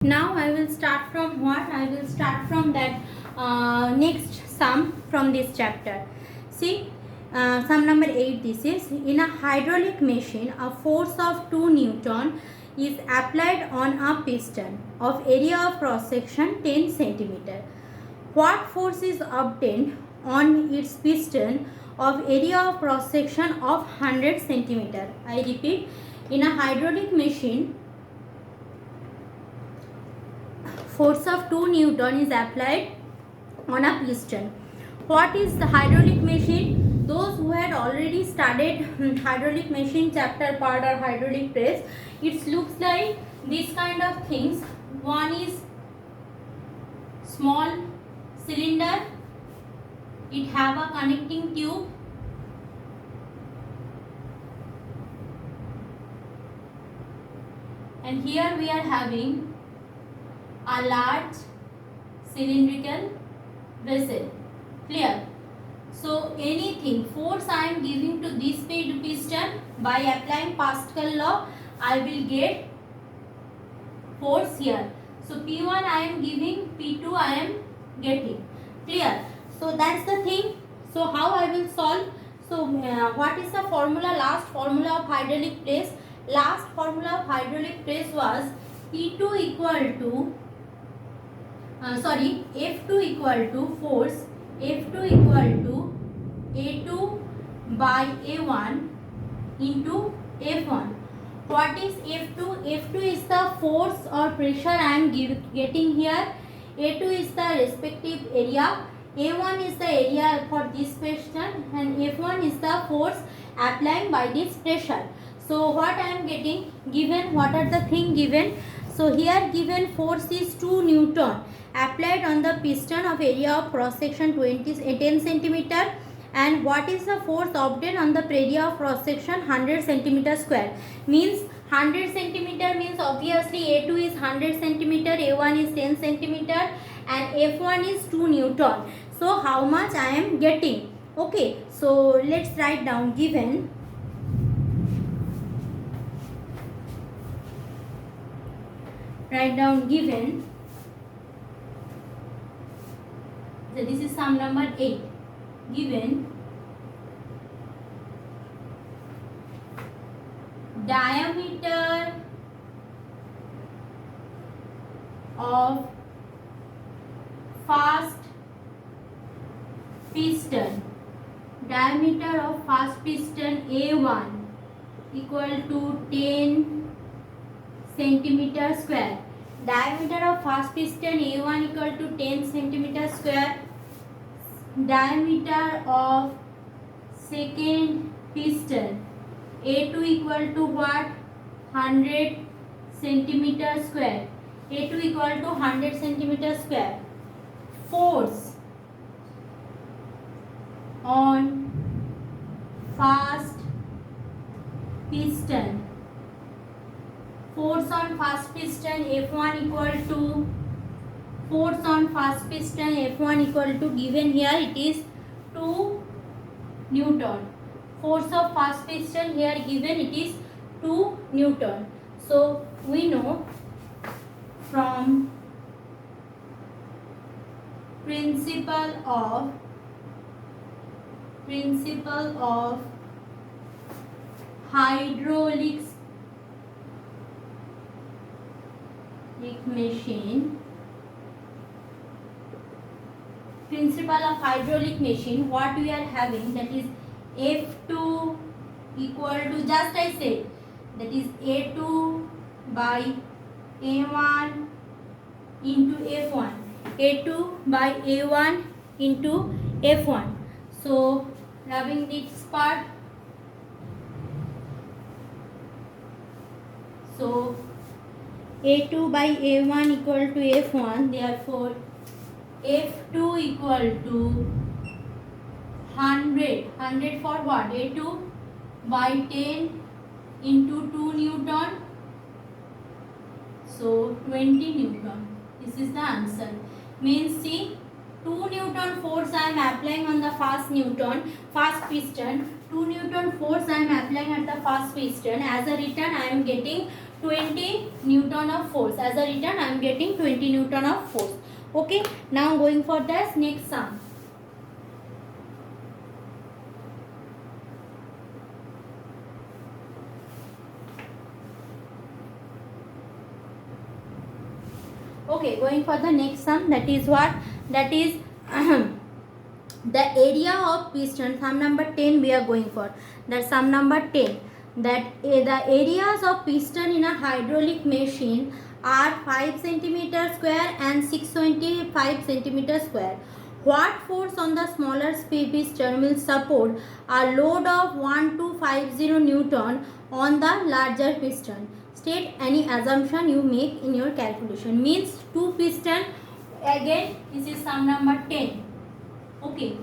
Now I will start from what? I will start from that next sum from this chapter. See, sum number 8 this is, in a hydraulic machine, a force of 2 Newton is applied on a piston of area of cross section 10 centimeter. What force is obtained on its piston of area of cross section of 100 centimeter? I repeat, in a hydraulic machine, force of 2 Newton is applied on a piston. What is the hydraulic machine? Those who had already studied hydraulic machine chapter part or hydraulic press, it looks like this kind of things. One is small cylinder, it have a connecting tube, and here we are having a large cylindrical vessel. Clear? So anything force I am giving to this piston, by applying Pascal law I will get force here. So P1 I am giving, P2 I am getting. Clear? So that's the thing. So how I will solve? So what is the formula? Last formula of hydraulic press. Last formula of hydraulic press was P2 equal to F2 equal to force F2 equal to A2 by A1 into F1. What is F2? F2 is the force or pressure I am getting here. A2 is the respective area. A1 is the area for this piston, and F1 is the force applying by this pressure. So what I am getting given, what are the thing given? So here given force is 2 Newton applied on the piston of area of cross section 10 centimeter, and what is the force obtained on the area of cross section 100 centimeter square. Means 100 centimeter means obviously A2 is 100 centimeter, A1 is 10 centimeter, and F1 is 2 Newton. So how much I am getting? Okay, so let's write down given. Write down given. So this is sum number 8. Given diameter of fast piston, diameter of fast piston A1 equal to 10 centimeter square. Diameter of fast piston A1 equal to 10 centimeter square. Diameter of second piston A2 equal to what? 100 centimeter square. A2 equal to 100 centimeter square. Force on fast piston. Force on fast piston F1 equal to, force on fast piston F1 equal to, given here it is 2 Newton. Force of fast piston here given it is 2 Newton. So we know from principle of hydraulics machine, principle of hydraulic machine, what we are having, that is F2 equal to, just I said, that is A2 by A1 into F1. A2 by A1 into F1. So having this part, so A2 by A1 equal to F1, therefore F2 equal to 100 for what? A2 by 10 into 2 Newton, so 20 Newton. This is the answer. Means see, 2 Newton force I am applying on the fast piston. 2 Newton force I am applying at the fast piston. As a return I am getting 20 Newton of force. As a return, I am getting 20 Newton of force. Okay, now going for this next sum. Okay, going for the next sum, that is what? That is the area of piston. Sum number 10 we are going for. That sum number 10. That the areas of piston in a hydraulic machine are 5 centimeter square and 625 centimeter square. What force on the smaller piston will support a load of 1250 Newton on the larger piston? State any assumption you make in your calculation. Means two piston. Again, this is sum number 10. Okay.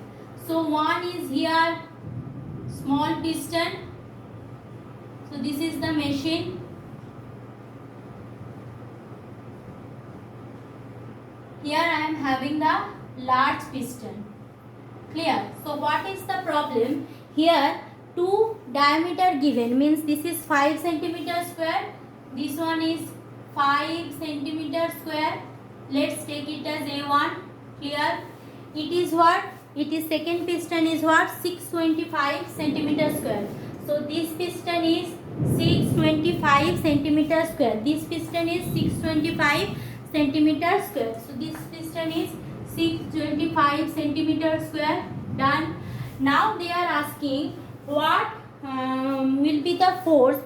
So one is here small piston. So this is the machine. Here I am having the large piston. Clear? So what is the problem? Here two diameter given, means this is 5 centimeter square. This one is 5 centimeter square. Let's take it as A1. Clear? It is what? It is second piston is what? 625 centimeter square. So this piston is 625 centimeter square. This piston is 625 centimeter square. So this piston is 625 centimeter square. Done. Now they are asking what will be the force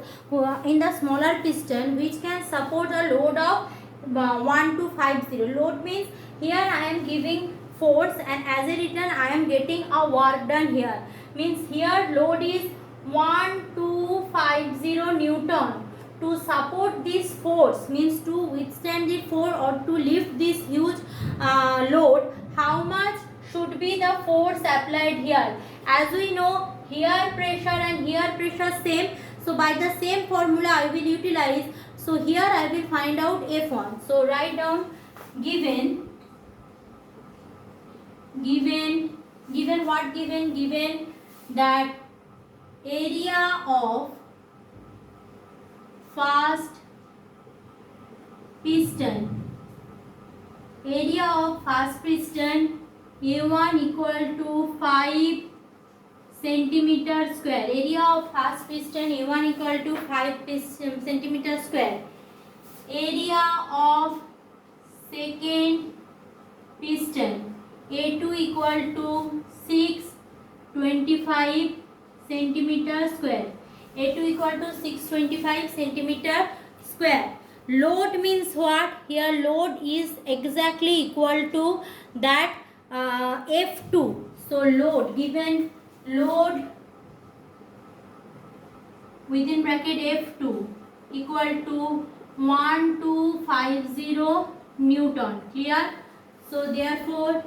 in the smaller piston which can support a load of 1250. Load means here I am giving force and as a return I am getting a work done here. Means here load is 1250 Newton. To support this force, means to withstand the force or to lift this huge load, how much should be the force applied here? As we know, here pressure and here pressure same. So by the same formula I will utilize. So here I will find out F1. So write down given what given? Given that area of fast piston, area of fast piston A1 equal to 5 centimeter square. Area of fast piston A1 equal to 5 centimeter square. Area of second piston A2 equal to 625 centimeter square. A2 equal to 625 centimeter square. Load means what? Here load is exactly equal to that F2. So load, given load within bracket F2 equal to 1250 Newton. Clear? So therefore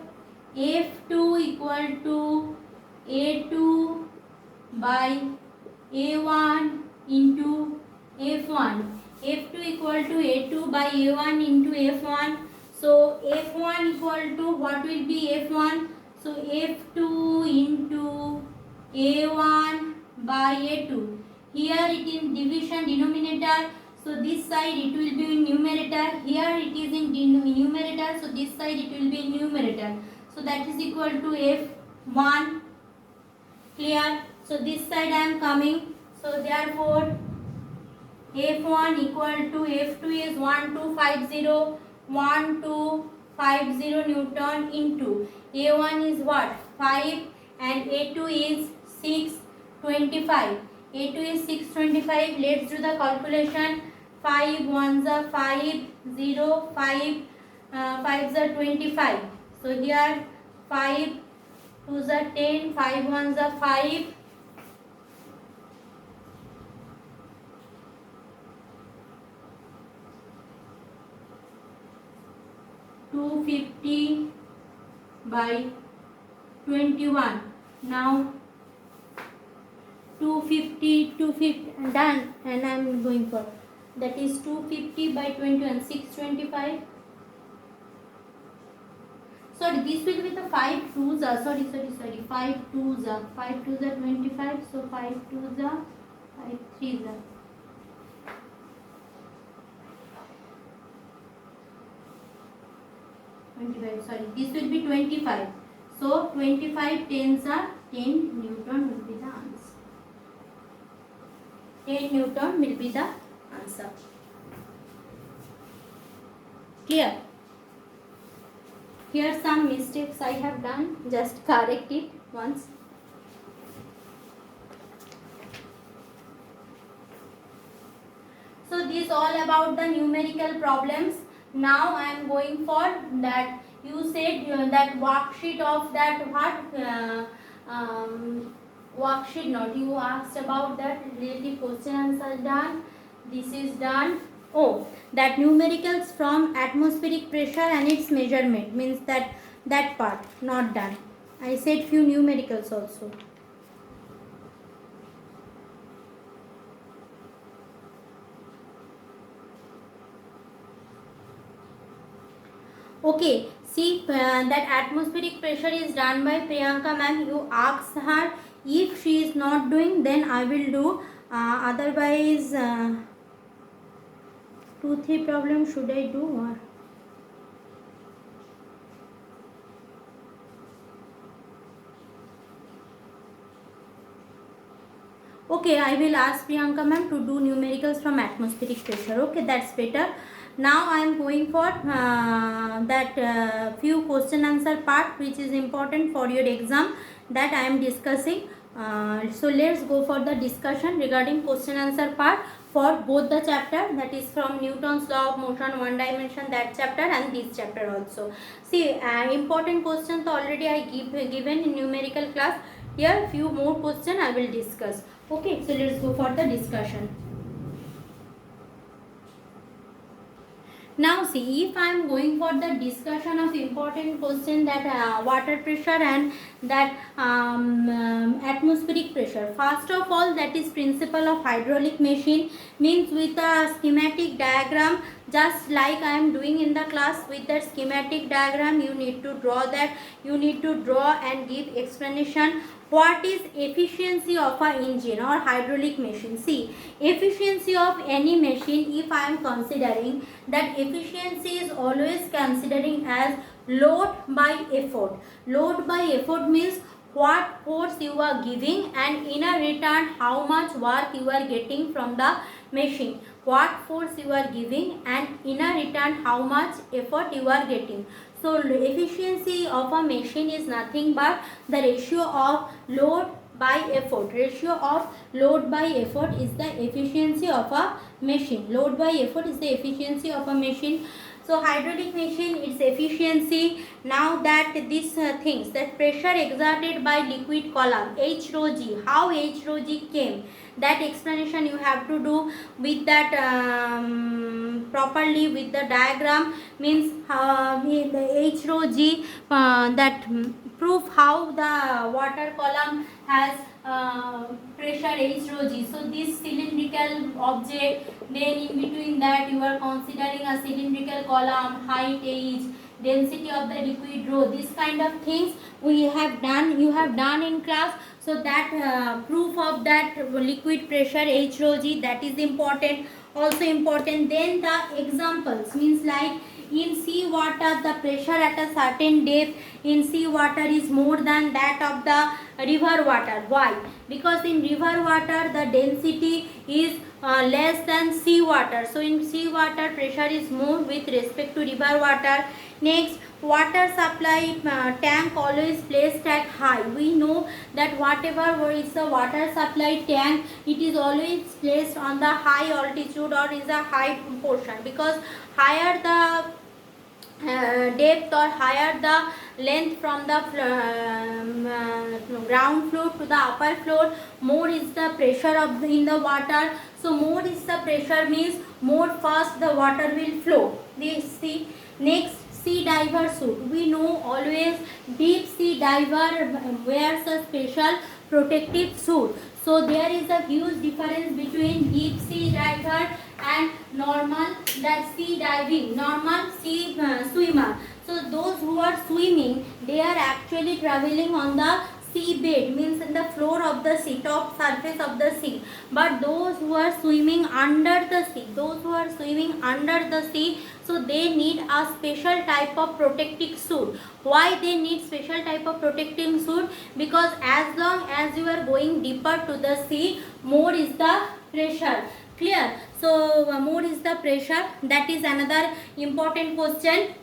F2 equal to A2 by A1 into F1. F2 equal to A2 by A1 into F1. So F1 equal to what will be F1? So F2 into A1 by A2. Here it is division denominator. So this side it will be in numerator. Here it is in numerator. So this side it will be in numerator. So that is equal to F1. Clear? So this side I am coming. So therefore F1 equal to F2 is 1250 Newton into A1 is what? 5 and A2 is 625. A2 is 625. Let's do the calculation. 5 ones are 5, 0, 5, 5s are 25. So here 5 2s are 10, 5 ones are 5. 250 by 21. Now 250 done, and I am going for that is 250 by 21, 625. Sorry, this will be the 5 2s are 5 2s are 25. So 5 2s are 5 3s are 25, sorry, this will be 25. So 25 tens are 10 Newton will be the answer. 10 Newton will be the answer. Clear? Here some mistakes I have done, just correct it once. So this all about the numerical problems. Now I am going for that. You said that worksheet of that what worksheet not. You asked about that relative question answer done. This is done. Oh, that numericals from atmospheric pressure and its measurement means that part not done. I said few numericals also. Okay, see that atmospheric pressure is done by Priyanka ma'am. You ask her, if she is not doing, then I will do. Otherwise, 2-3 problems should I do or? Okay, I will ask Priyanka ma'am to do numericals from atmospheric pressure. Okay, that's better. Now I am going for that few question answer part which is important for your exam, that I am discussing. So let's go for the discussion regarding question answer part for both the chapter, that is from Newton's law of motion, one dimension, that chapter, and this chapter also. See, important questions already I given in numerical class. Here few more questions I will discuss. Okay, so let's go for the discussion. Now see, if I am going for the discussion of important question, that water pressure and that atmospheric pressure. First of all, that is principle of hydraulic machine, means with a schematic diagram, just like I am doing in the class. With that schematic diagram, you need to draw that, you need to draw and give explanation. What is efficiency of a engine or hydraulic machine? See, efficiency of any machine, if I am considering, that efficiency is always considering as load by effort. Load by effort means what force you are giving, and in a return how much work you are getting from the machine. What force you are giving, and in a return how much effort you are getting. So efficiency of a machine is nothing but the ratio of load by effort. Ratio of load by effort is the efficiency of a machine. Load by effort is the efficiency of a machine. So hydraulic machine, its efficiency. Now that these things, that pressure exerted by liquid column, H rho g, how H rho g came, that explanation you have to do with that properly with the diagram, means the H rho g, that proof how the water column has pressure H rho g. So this cylindrical object, then in between that you are considering a cylindrical column, height H, density of the liquid rho. This kind of things we have done, you have done in class. So that proof of that liquid pressure H rho g, that is important, also important. Then the examples, means like in sea water the pressure at a certain depth in sea water is more than that of the river water. Why? Because in river water the density is less than sea water. So in sea water pressure is more with respect to river water. Next, water supply tank always placed at high. We know that whatever is the water supply tank, it is always placed on the high altitude or is a high portion, because higher the depth or higher the length from the ground floor to the upper floor, more is the pressure of in the water. So more is the pressure means more fast the water will flow. This see. Next, sea diver suit. We know always deep sea diver wears a special protective suit. So there is a huge difference between deep sea diver and normal that sea diving, normal sea swimmer. So those who are swimming, they are actually traveling on the sea bed, means in the floor of the sea, top surface of the sea. But those who are swimming under the sea, so they need a special type of protective suit. Why they need special type of protective suit? Because as long as you are going deeper to the sea, more is the pressure. Clear? So more is the pressure. That is another important question.